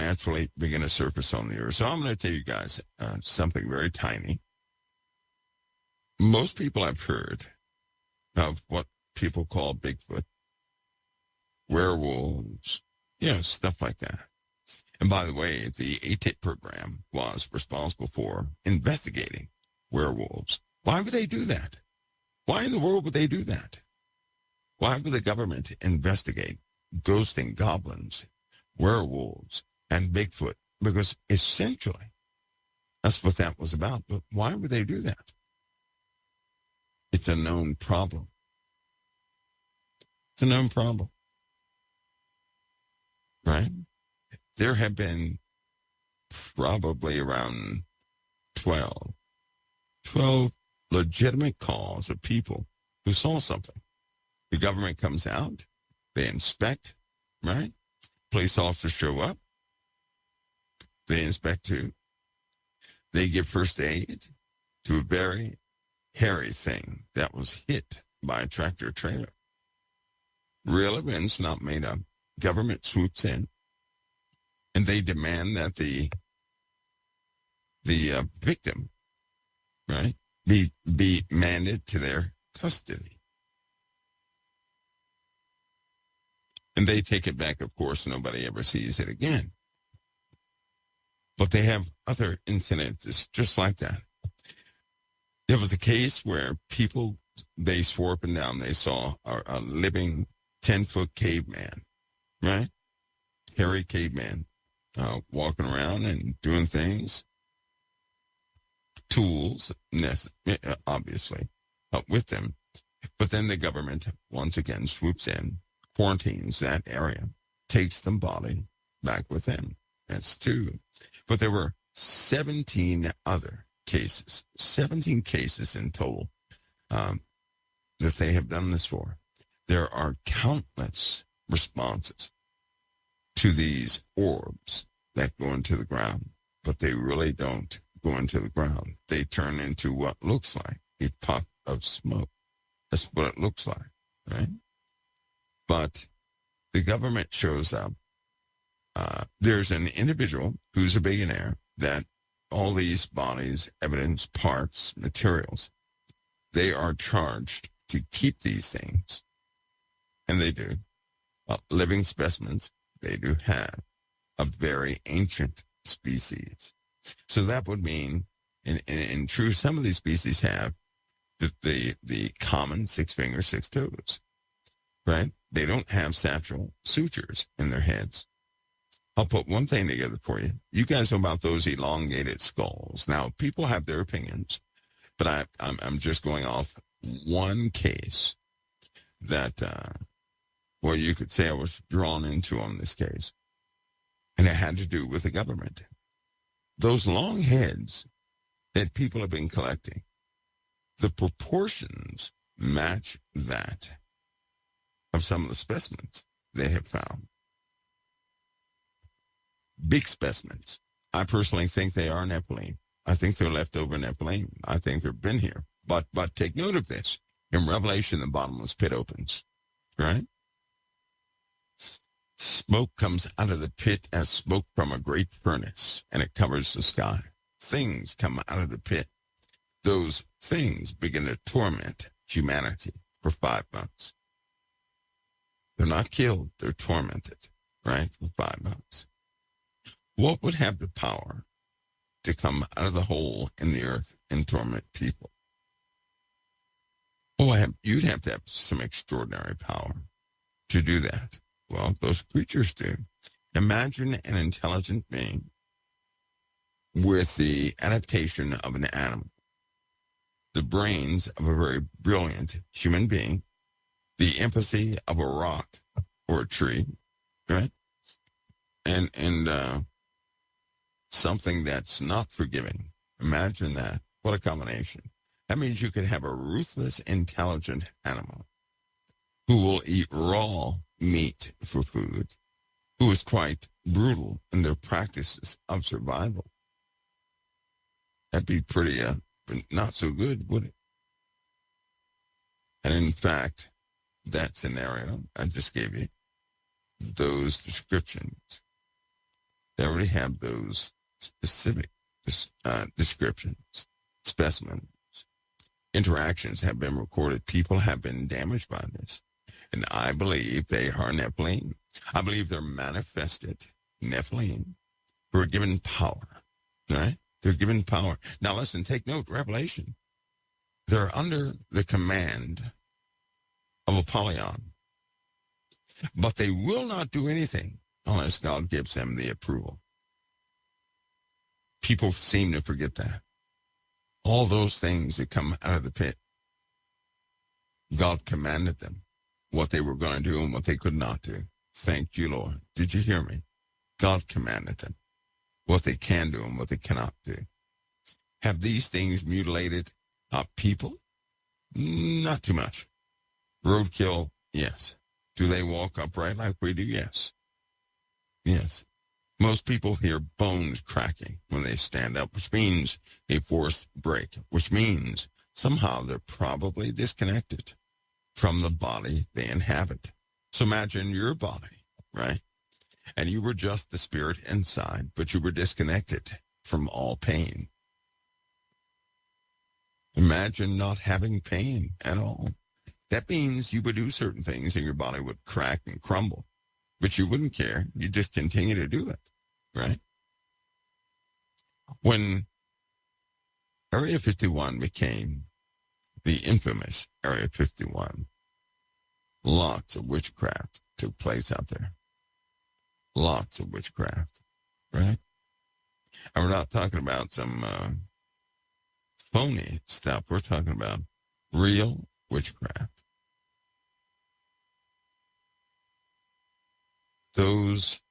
naturally begin to surface on the earth. So I'm going to tell you guys something very tiny. Most people have heard of what people call Bigfoot, werewolves, stuff like that. And by the way, the ATIP program was responsible for investigating werewolves. Why would they do that? Why in the world would they do that? Why would the government investigate ghosting goblins, werewolves, and Bigfoot? Because essentially, that's what that was about. But why would they do that? It's a known problem. It's a known problem. Right? There have been probably around 12 legitimate calls of people who saw something. The government comes out, they inspect, right? Police officers show up, they inspect too. They give first aid to a very hairy thing that was hit by a tractor trailer. Real events not made up. Government swoops in, and they demand that the victim, right, be manded to their custody. And they take it back, of course, nobody ever sees it again. But they have other incidences just like that. There was a case where people, they swore up and down they saw a living 10-foot caveman, right? Hairy caveman, walking around and doing things. Tools, obviously, with them. But then the government, once again, swoops in, quarantines that area, takes the body back with them. That's two. But there were 17 other cases, 17 cases in total that they have done this for. There are countless responses to these orbs that go into the ground, but they really don't go into the ground. They turn into what looks like a puff of smoke. That's what it looks like, right? But the government shows up. There's an individual who's a billionaire that all these bodies, evidence, parts, materials, they are charged to keep these things. And they do. Living specimens, they do have a very ancient species. So that would mean, in truth, some of these species have the common 6 fingers, 6 toes, right? They don't have satchel sutures in their heads. I'll put one thing together for you. You guys know about those elongated skulls. Now, people have their opinions, but I'm just going off one case that, well, you could say I was drawn into on this case, and it had to do with the government. Those long heads that people have been collecting, the proportions match that of some of the specimens they have found. Big specimens. I personally think they are Nephilim. I think they're leftover Nephilim. I think they've been here. But take note of this. In Revelation, the bottomless pit opens, right? Smoke comes out of the pit as smoke from a great furnace, and it covers the sky. Things come out of the pit. Those things begin to torment humanity for 5 months. They're not killed, they're tormented, right, for 5 months. What would have the power to come out of the hole in the earth and torment people? Oh, you'd have to have some extraordinary power to do that. Well, those creatures do. Imagine an intelligent being with the adaptation of an animal, the brains of a very brilliant human being, the empathy of a rock or a tree, right? And something that's not forgiving. Imagine that. What a combination. That means you could have a ruthless, intelligent animal who will eat raw meat for food, who is quite brutal in their practices of survival. That'd be pretty, but not so good, would it? And in fact, that scenario I just gave you, those descriptions, They already have those specific descriptions, specimens. Interactions have been recorded. People have been damaged by this. And I believe they are Nephilim. I believe they're manifested Nephilim who are given power, right? They're given power. Now listen, take note, Revelation. They're under the command of Apollyon, but they will not do anything unless God gives them the approval. People seem to forget that. All those things that come out of the pit, God commanded them what they were going to do and what they could not do. Thank you, Lord. Did you hear me? God commanded them what they can do and what they cannot do. Have these things mutilated people? Not too much. Roadkill, yes. Do they walk upright like we do? Yes. Yes. Most people hear bones cracking when they stand up, which means a forced break, which means somehow they're probably disconnected from the body they inhabit. So imagine your body, right? And you were just the spirit inside, but you were disconnected from all pain. Imagine not having pain at all. That means you would do certain things and your body would crack and crumble, but you wouldn't care. You just continue to do it, right? When Area 51 became the infamous Area 51, lots of witchcraft took place out there. Lots of witchcraft, right? And we're not talking about some phony stuff. We're talking about real witchcraft. Those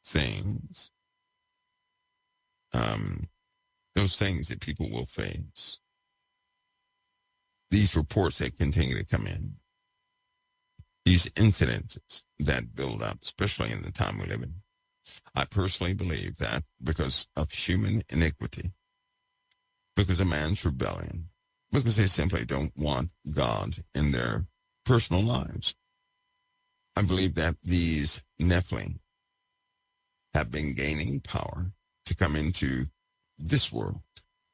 things that people will face. These reports that continue to come in. These incidences that build up, especially in the time we live in. I personally believe that because of human iniquity, because of man's rebellion, because they simply don't want God in their personal lives. I believe that these Nephilim have been gaining power to come into this world,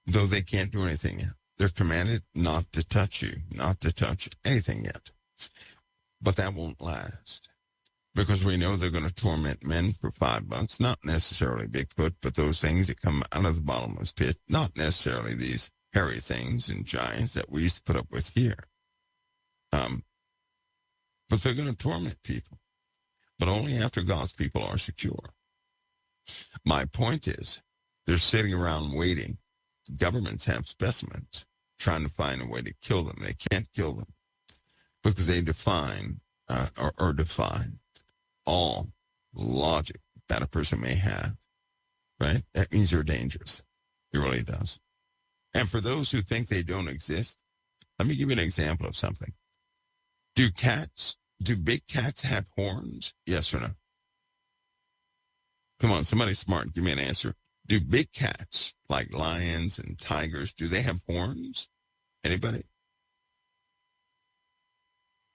though they can't do anything yet. They're commanded not to touch you, not to touch anything yet. But that won't last because we know they're going to torment men for $5, not necessarily Bigfoot, but those things that come out of the bottomless pit, not necessarily these hairy things and giants that we used to put up with here. But they're going to torment people, but only after God's people are secure. My point is, they're sitting around waiting. Governments have specimens trying to find a way to kill them. They can't kill them because they define or define all logic that a person may have, right? That means they're dangerous. It really does. And for those who think they don't exist, let me give you an example of something. Do big cats have horns? Yes or no? Come on, somebody smart, give me an answer. Do big cats, like lions and tigers, do they have horns? Anybody?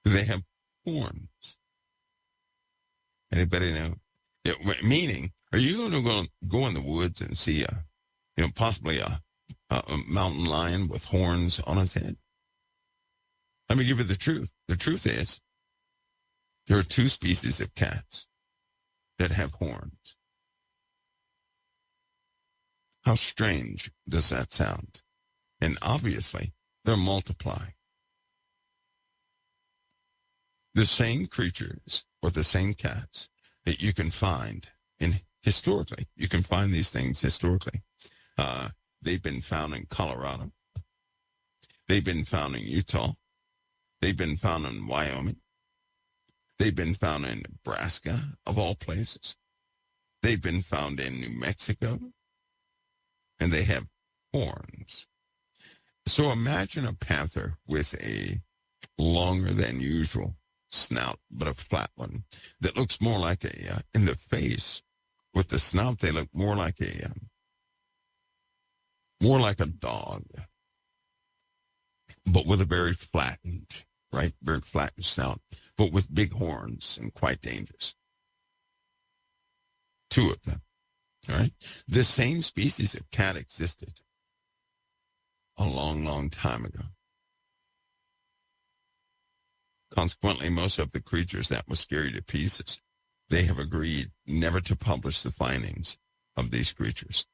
Do they have horns? Anybody know? Yeah, meaning, are you going to go in the woods and see possibly a mountain lion with horns on his head? Let me give you the truth. The truth is, there are two species of cats that have horns. How strange does that sound? And obviously, they're multiplying. The same creatures or the same cats that you can find historically. You can find these things historically. They've been found in Colorado. They've been found in Utah. They've been found in Wyoming. They've been found in Nebraska, of all places. They've been found in New Mexico. And they have horns. So imagine a panther with a longer than usual snout, but a flat one that looks more like in the face with the snout, they look more like a dog, but with a very flattened snout, but with big horns and quite dangerous. Two of them. All right. This same species of cat existed a long, long time ago. Consequently, most of the creatures that will scare you to pieces, they have agreed never to publish the findings of these creatures.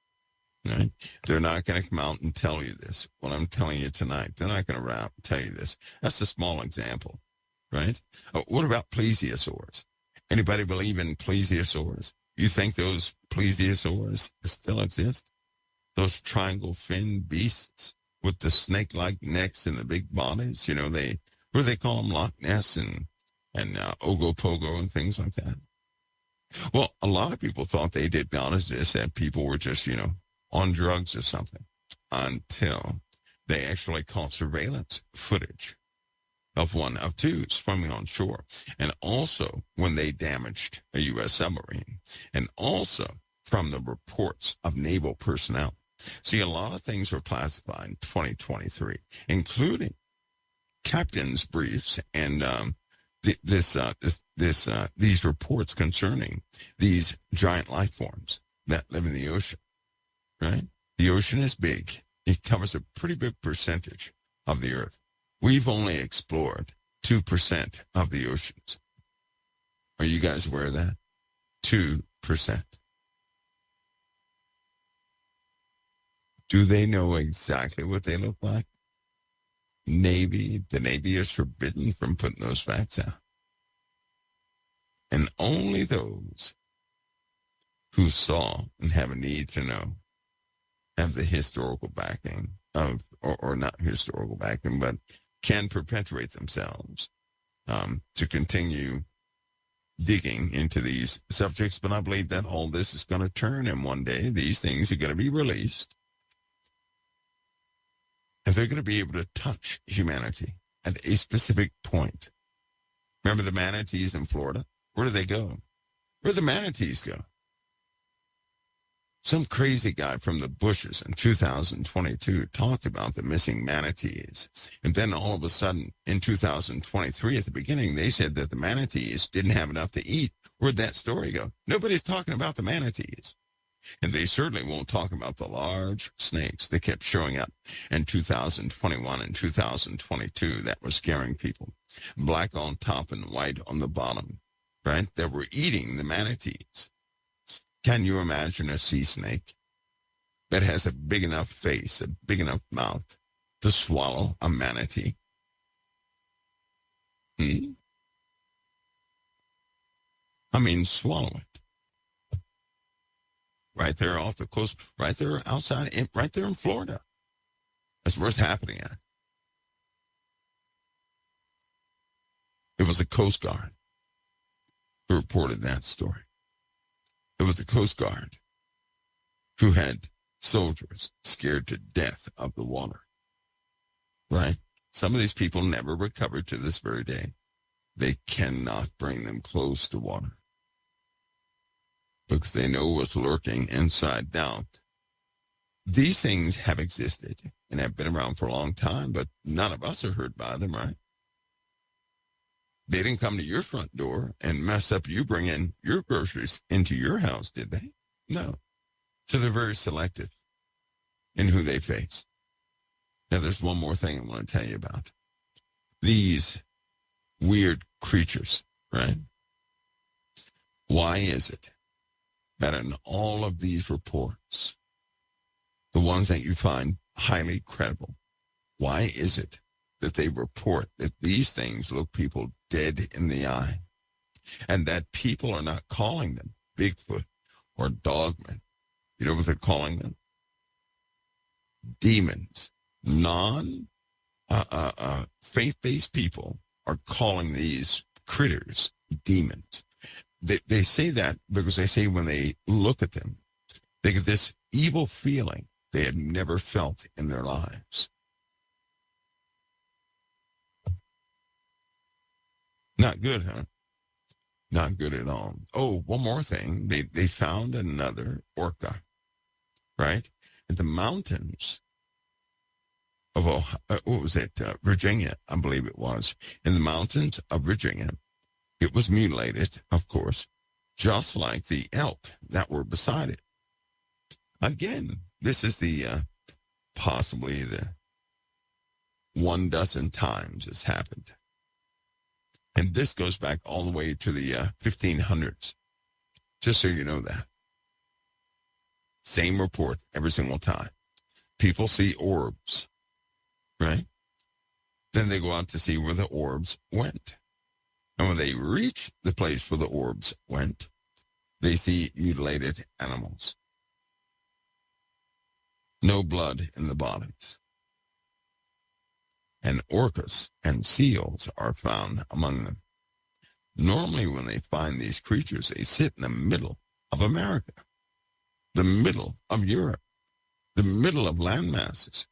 Right? They're not going to come out and tell you this. What I'm telling you tonight, they're not going to tell you this. That's a small example, right? What about plesiosaurs? Anybody believe in plesiosaurs? You think those plesiosaurs still exist? Those triangle fin beasts with the snake-like necks and the big bodies, what do they call them? Loch Ness and Ogopogo and things like that. Well, a lot of people thought they did not exist, that people were just, on drugs or something, until they actually caught surveillance footage of two swimming on shore, and also when they damaged a U.S. submarine, and also from the reports of naval personnel. See, a lot of things were classified in 2023, including captain's briefs and these reports concerning these giant life forms that live in the ocean. Right? The ocean is big. It covers a pretty big percentage of the earth. We've only explored 2% of the oceans. Are you guys aware of that? 2%. Do they know exactly what they look like? The Navy is forbidden from putting those facts out. And only those who saw and have a need to know have the historical backing of, or not historical backing, but can perpetuate themselves to continue digging into these subjects. But I believe that all this is going to turn, and one day these things are going to be released. And they're going to be able to touch humanity at a specific point. Remember the manatees in Florida? Where do they go? Where do the manatees go? Some crazy guy from the bushes in 2022 talked about the missing manatees. And then all of a sudden, in 2023, at the beginning, they said that the manatees didn't have enough to eat. Where'd that story go? Nobody's talking about the manatees. And they certainly won't talk about the large snakes that kept showing up in 2021 and 2022 that were scaring people. Black on top and white on the bottom, right? That were eating the manatees. Can you imagine a sea snake that has a big enough face, a big enough mouth to swallow a manatee? I mean, swallow it. Right there off the coast, right there outside, right there in Florida. That's where it's happening at. It was the Coast Guard who reported that story. It was the Coast Guard who had soldiers scared to death of the water. Right? Some of these people never recovered to this very day. They cannot bring them close to water because they know what's lurking inside down. These things have existed and have been around for a long time, but none of us are hurt by them, right? They didn't come to your front door and mess up you bringing your groceries into your house, did they? No. So they're very selective in who they face. Now, there's one more thing I want to tell you about. These weird creatures, right? Why is it that in all of these reports, the ones that you find highly credible, why is it that they report that these things look people dead in the eye and that people are not calling them Bigfoot or dogmen? You know what they're calling them? Demons. Faith-based people are calling these critters demons. They say that because they say when they look at them, they get this evil feeling they had never felt in their lives. Not good, huh? Not good at all. Oh, one more thing. They found another orca, right? In the mountains of, Virginia, I believe it was. In the mountains of Virginia, it was mutilated, of course, just like the elk that were beside it. Again, this is the possibly the 12 times it's happened. And this goes back all the way to the 1500s, just so you know that. Same report every single time. People see orbs, right? Then they go out to see where the orbs went. And when they reach the place where the orbs went, they see mutilated animals. No blood in the bodies. And orcas and seals are found among them. Normally when they find these creatures, they sit in the middle of America, the middle of Europe, the middle of land masses.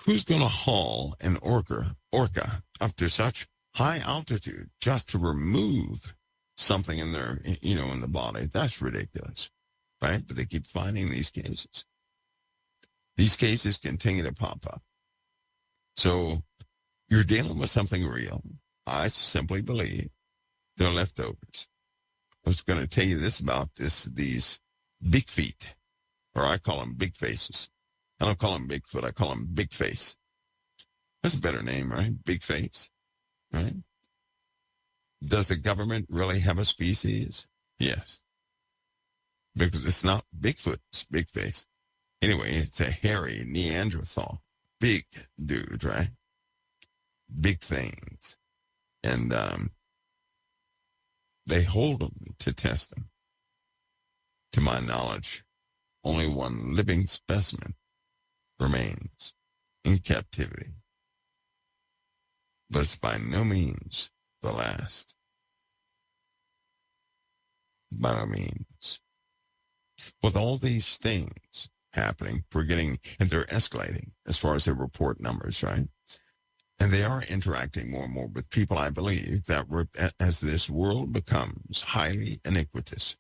Who's going to haul an orca up to such high altitude just to remove something in their, in the body? That's ridiculous, right? But they keep finding these cases. These cases continue to pop up. So you're dealing with something real. I simply believe they're leftovers. I was going to tell you this about these big feet, or I call them big faces. I don't call them Bigfoot. I call them big face. That's a better name, right? Big face, right? Does the government really have a species? Yes. Because it's not Bigfoot, it's big face. Anyway, it's a hairy Neanderthal. Big dude, right? Big things. And they hold them to test them. To my knowledge, only one living specimen remains in captivity. But it's by no means the last. By no means. With all these things happening, and they're escalating as far as their report numbers, right? And they are interacting more and more with people, I believe, that as this world becomes highly iniquitous,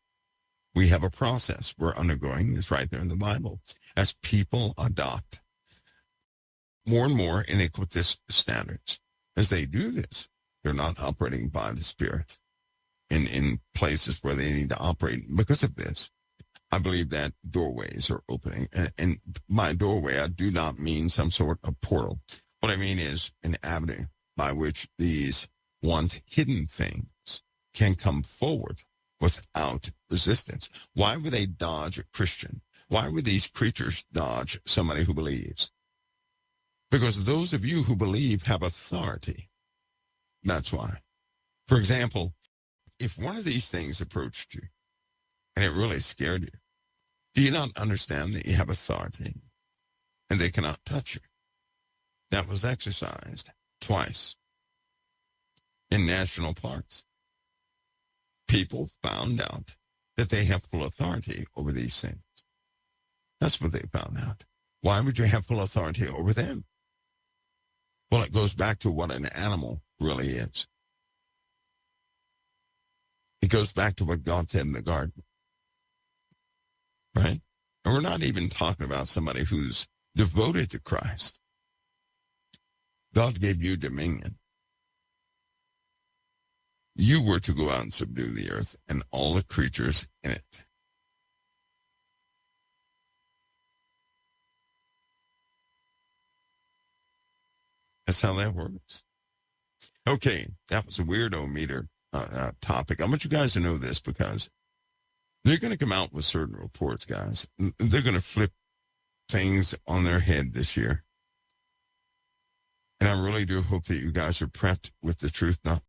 we have a process we're undergoing. It's right there in the Bible. As people adopt more and more iniquitous standards. As they do this, they're not operating by the Spirit in places where they need to operate. Because of this, I believe that doorways are opening. And by doorway, I do not mean some sort of portal. What I mean is an avenue by which these once hidden things can come forward without resistance. Why would they dodge a Christian? Why would these creatures dodge somebody who believes? Because those of you who believe have authority. That's why. For example, if one of these things approached you and it really scared you, do you not understand that you have authority and they cannot touch you? That was exercised twice in national parks. People found out that they have full authority over these things. That's what they found out. Why would you have full authority over them? Well, it goes back to what an animal really is. It goes back to what God said in the garden. Right? And we're not even talking about somebody who's devoted to Christ. God gave you dominion. You were to go out and subdue the earth and all the creatures in it. That's how that works. Okay, that was a weirdo meter topic. I want you guys to know this because they're going to come out with certain reports, guys. They're going to flip things on their head this year. And I really do hope that you guys are prepped with the truth, not